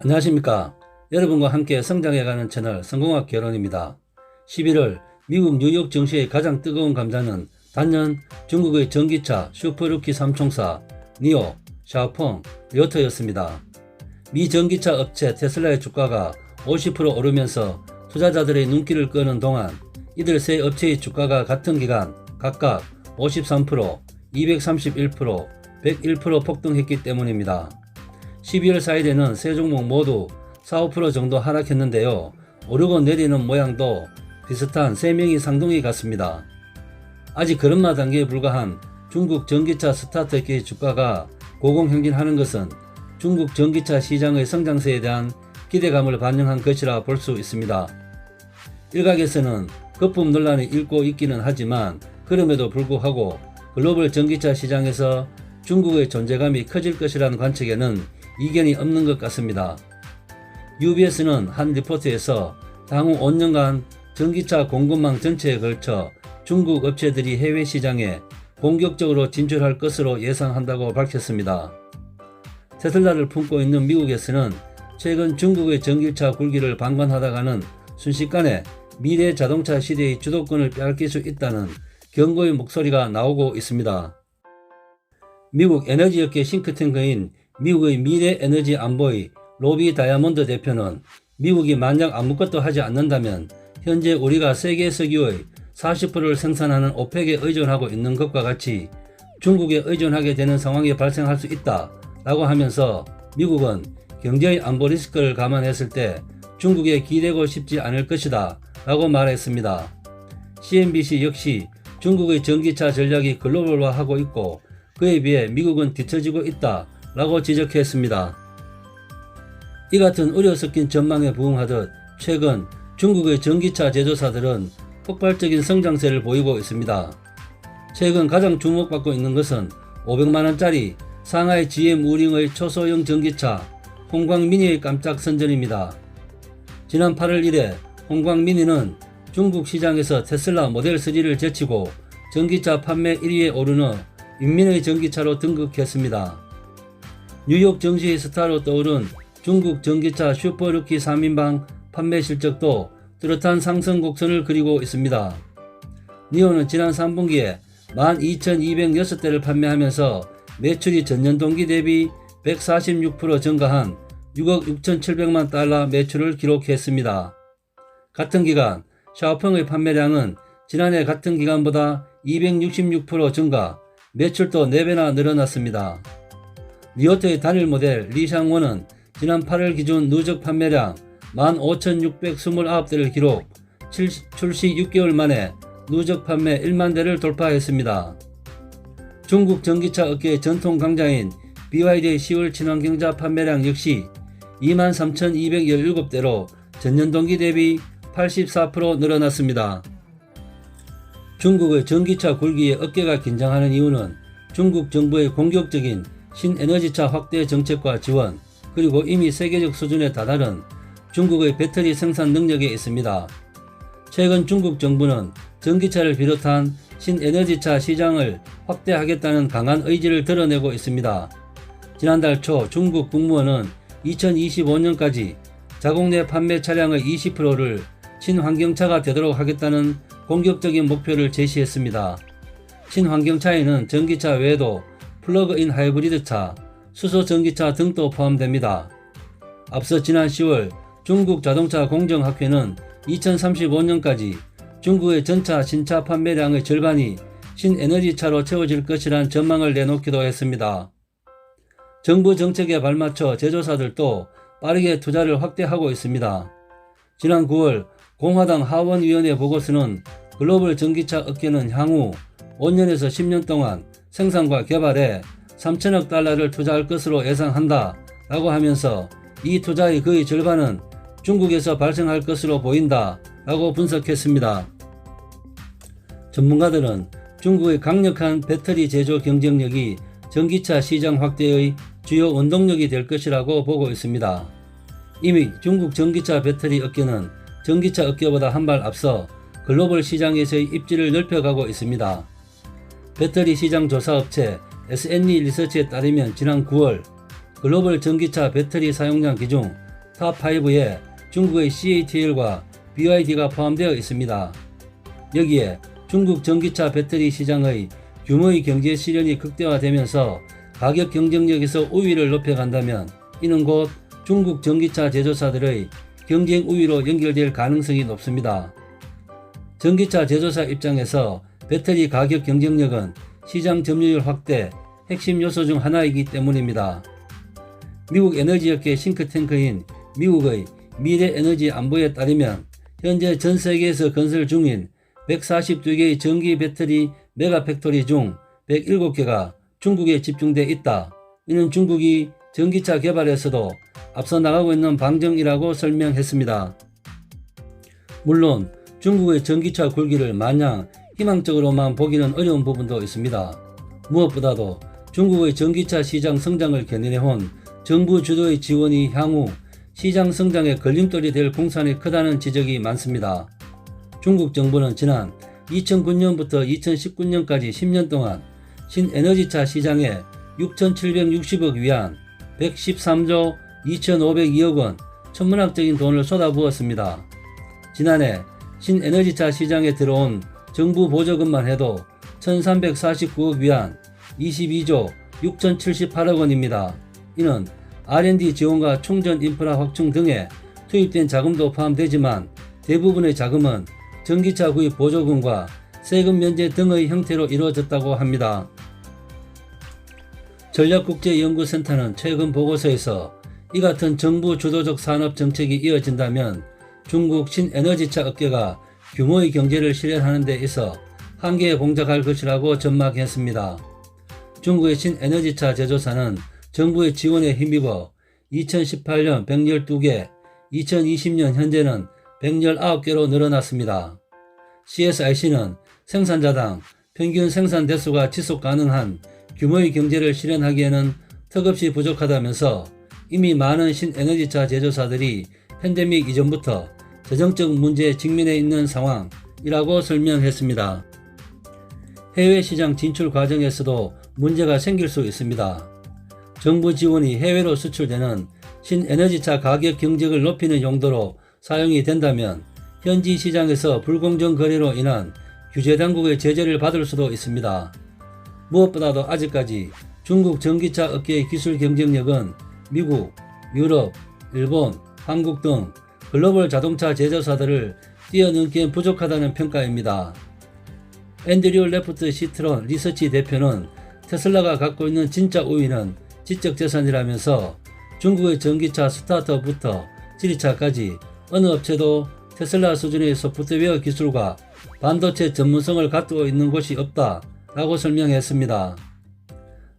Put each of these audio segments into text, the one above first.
안녕하십니까. 여러분과 함께 성장해가는 채널 성공학 개론입니다. 11월 미국 뉴욕 증시의 가장 뜨거운 감자는 단연 중국의 전기차 슈퍼루키 삼총사 니오, 샤오펑, 료터였습니다. 미 전기차 업체 테슬라의 주가가 50% 오르면서 투자자들의 눈길을 끄는 동안 이들 세 업체의 주가가 같은 기간 각각 53%, 231%, 101% 폭등했기 때문입니다. 12월 4일에는 세 종목 모두 4, 5% 정도 하락했는데요. 오르고 내리는 모양도 비슷한 3명이 상동이 같습니다. 아직 걸음마 단계에 불과한 중국 전기차 스타트업계의 주가가 고공행진하는 것은 중국 전기차 시장의 성장세에 대한 기대감을 반영한 것이라 볼 수 있습니다. 일각에서는 거품 논란이 일고 있기는 하지만 그럼에도 불구하고 글로벌 전기차 시장에서 중국의 존재감이 커질 것이라는 관측에는 이견이 없는 것 같습니다. UBS는 한 리포트에서 향후 5년간 전기차 공급망 전체에 걸쳐 중국 업체들이 해외 시장에 본격적으로 진출할 것으로 예상한다고 밝혔습니다. 테슬라를 품고 있는 미국에서는 최근 중국의 전기차 굴기를 방관하다가는 순식간에 미래 자동차 시대의 주도권을 빼앗길 수 있다는 경고의 목소리가 나오고 있습니다. 미국 에너지업계 싱크탱크인 미국의 미래 에너지 안보의 로비 다이아몬드 대표는 미국이 만약 아무것도 하지 않는다면 현재 우리가 세계 석유의 40%를 생산하는 오펙에 의존하고 있는 것과 같이 중국에 의존하게 되는 상황이 발생할 수 있다 라고 하면서 미국은 경제의 안보 리스크를 감안했을 때 중국에 기대고 싶지 않을 것이다 라고 말했습니다. CNBC 역시 중국의 전기차 전략이 글로벌화하고 있고 그에 비해 미국은 뒤처지고 있다 라고 지적했습니다. 이 같은 우려 섞인 전망에 부응하듯 최근 중국의 전기차 제조사들은 폭발적인 성장세를 보이고 있습니다. 최근 가장 주목받고 있는 것은 500만원짜리 상하이 GM 우링의 초소형 전기차 홍광미니의 깜짝 선전입니다. 지난 8월 1일 홍광미니는 중국 시장에서 테슬라 모델 3를 제치고 전기차 판매 1위에 오르는 인민의 전기차로 등극했습니다. 뉴욕 증시의 스타로 떠오른 중국 전기차 슈퍼루키 3인방 판매 실적도 뚜렷한 상승 곡선을 그리고 있습니다. 니오는 지난 3분기에 12,206대를 판매하면서 매출이 전년 동기 대비 146% 증가한 6억 6,700만 달러 매출을 기록했습니다. 같은 기간 샤오펑의 판매량은 지난해 같은 기간보다 266% 증가, 매출도 4배나 늘어났습니다. 리오터의 단일 모델 리샹원은 지난 8월 기준 누적 판매량 15,629대를 기록, 출시 6개월 만에 누적 판매 1만 대를 돌파했습니다. 중국 전기차 업계의 전통 강자인 BYD의 10월 친환경차 판매량 역시 23,217대로 전년 동기 대비 84% 늘어났습니다. 중국의 전기차 굴기에 어깨가 긴장하는 이유는 중국 정부의 공격적인 신에너지차 확대 정책과 지원, 그리고 이미 세계적 수준에 다다른 중국의 배터리 생산 능력에 있습니다. 최근 중국 정부는 전기차를 비롯한 신에너지차 시장을 확대하겠다는 강한 의지를 드러내고 있습니다. 지난달 초 중국 국무원은 2025년까지 자국 내 판매 차량의 20%를 친환경차가 되도록 하겠다는 공격적인 목표를 제시했습니다. 친환경차에는 전기차 외에도 플러그인 하이브리드차, 수소 전기차 등도 포함됩니다. 앞서 지난 10월 중국 자동차 공정학회는 2035년까지 중국의 전차 신차 판매량의 절반이 신에너지차로 채워질 것이란 전망을 내놓기도 했습니다. 정부 정책에 발맞춰 제조사들도 빠르게 투자를 확대하고 있습니다. 지난 9월 공화당 하원위원회 보고서는 글로벌 전기차 업계는 향후 5년에서 10년 동안 생산과 개발에 3천억 달러를 투자할 것으로 예상한다 라고 하면서 이 투자의 거의 절반은 중국에서 발생할 것으로 보인다 라고 분석했습니다. 전문가들은 중국의 강력한 배터리 제조 경쟁력이 전기차 시장 확대의 주요 원동력이 될 것이라고 보고 있습니다. 이미 중국 전기차 배터리 업계는 전기차 업계보다 한 발 앞서 글로벌 시장에서의 입지를 넓혀가고 있습니다. 배터리 시장 조사 업체 SNE 리서치에 따르면 지난 9월 글로벌 전기차 배터리 사용량 기준 탑5에 중국의 CATL과 BYD가 포함되어 있습니다. 여기에 중국 전기차 배터리 시장의 규모의 경제 실현이 극대화되면서 가격 경쟁력에서 우위를 높여간다면 이는 곧 중국 전기차 제조사들의 경쟁 우위로 연결될 가능성이 높습니다. 전기차 제조사 입장에서 배터리 가격 경쟁력은 시장 점유율 확대 핵심 요소 중 하나이기 때문입니다. 미국 에너지업계 싱크탱크인 미국의 미래 에너지 안보에 따르면 현재 전 세계에서 건설 중인 142개의 전기 배터리 메가팩토리 중 107개가 중국에 집중돼 있다. 이는 중국이 전기차 개발에서도 앞서 나가고 있는 방증이라고 설명했습니다. 물론 중국의 전기차 굴기를 마냥 희망적으로만 보기는 어려운 부분도 있습니다. 무엇보다도 중국의 전기차 시장 성장을 견인해온 정부 주도의 지원이 향후 시장 성장에 걸림돌이 될 공산이 크다는 지적이 많습니다. 중국 정부는 지난 2009년부터 2019년까지 10년 동안 신에너지차 시장에 6,760억 위안, 113조 2,502억 원, 천문학적인 돈을 쏟아부었습니다. 지난해 신에너지차 시장에 들어온 정부 보조금만 해도 1,349억 위안, 22조 6,078억 원입니다. 이는 R&D 지원과 충전 인프라 확충 등에 투입된 자금도 포함되지만 대부분의 자금은 전기차 구입 보조금과 세금 면제 등의 형태로 이루어졌다고 합니다. 전략국제연구센터는 최근 보고서에서 이 같은 정부 주도적 산업 정책이 이어진다면 중국 신에너지차 업계가 규모의 경제를 실현하는 데 있어 한계에 봉착할 것이라고 전망했습니다. 중국의 신에너지차 제조사는 정부의 지원에 힘입어 2018년 112개, 2020년 현재는 119개로 늘어났습니다. CSIC는 생산자당 평균 생산 대수가 지속 가능한 규모의 경제를 실현하기에는 턱없이 부족하다면서 이미 많은 신에너지차 제조사들이 팬데믹 이전부터 재정적 문제에 직면해 있는 상황이라고 설명했습니다. 해외 시장 진출 과정에서도 문제가 생길 수 있습니다. 정부 지원이 해외로 수출되는 신에너지차 가격 경쟁을 높이는 용도로 사용이 된다면 현지 시장에서 불공정 거래로 인한 규제 당국의 제재를 받을 수도 있습니다. 무엇보다도 아직까지 중국 전기차 업계의 기술 경쟁력은 미국, 유럽, 일본, 한국 등 글로벌 자동차 제조사들을 뛰어넘기엔 부족하다는 평가입니다. 앤드류 레프트 시트론 리서치 대표는 테슬라가 갖고 있는 진짜 우위는 지적 재산이라면서 중국의 전기차 스타트업부터 지리차까지 어느 업체도 테슬라 수준의 소프트웨어 기술과 반도체 전문성을 갖고 있는 곳이 없다라고 설명했습니다.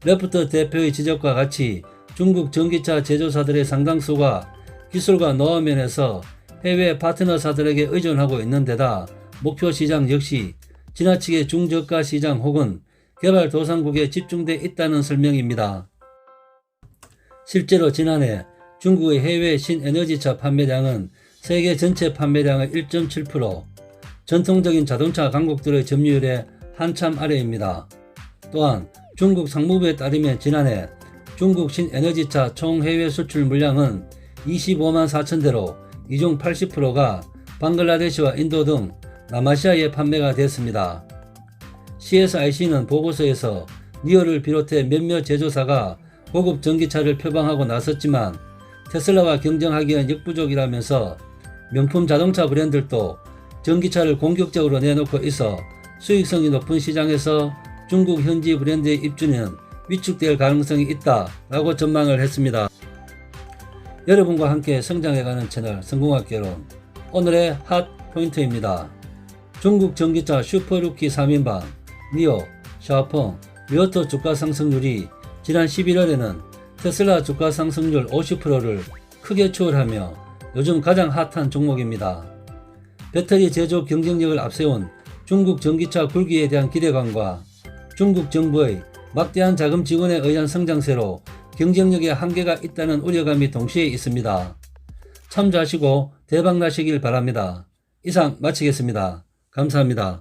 레프트 대표의 지적과 같이 중국 전기차 제조사들의 상당수가 기술과 노하우 면에서 해외 파트너사들에게 의존하고 있는 데다 목표 시장 역시 지나치게 중저가 시장 혹은 개발도상국에 집중돼 있다는 설명입니다. 실제로 지난해 중국의 해외 신에너지차 판매량은 세계 전체 판매량의 1.7%, 전통적인 자동차 강국들의 점유율에 한참 아래입니다. 또한 중국 상무부에 따르면 지난해 중국 신에너지차 총 해외 수출 물량은 25만 4천 대로 이 중 80%가 방글라데시와 인도 등 남아시아에 판매가 됐습니다. CSIC는 보고서에서 니어를 비롯해 몇몇 제조사가 고급 전기차를 표방하고 나섰지만 테슬라와 경쟁하기엔 역부족이라면서 명품 자동차 브랜드들도 전기차를 공격적으로 내놓고 있어 수익성이 높은 시장에서 중국 현지 브랜드의 입주는 위축될 가능성이 있다라고 전망을 했습니다. 여러분과 함께 성장해가는 채널 성공학 개론, 오늘의 핫 포인트입니다. 중국 전기차 슈퍼루키 3인방 니오, 샤오펑, 리오토 주가 상승률이 지난 11월에는 테슬라 주가 상승률 50%를 크게 추월하며 요즘 가장 핫한 종목입니다. 배터리 제조 경쟁력을 앞세운 중국 전기차 굴기에 대한 기대감과 중국 정부의 막대한 자금 지원에 의한 성장세로 경쟁력에 한계가 있다는 우려감이 동시에 있습니다. 참조하시고 대박나시길 바랍니다. 이상 마치겠습니다. 감사합니다.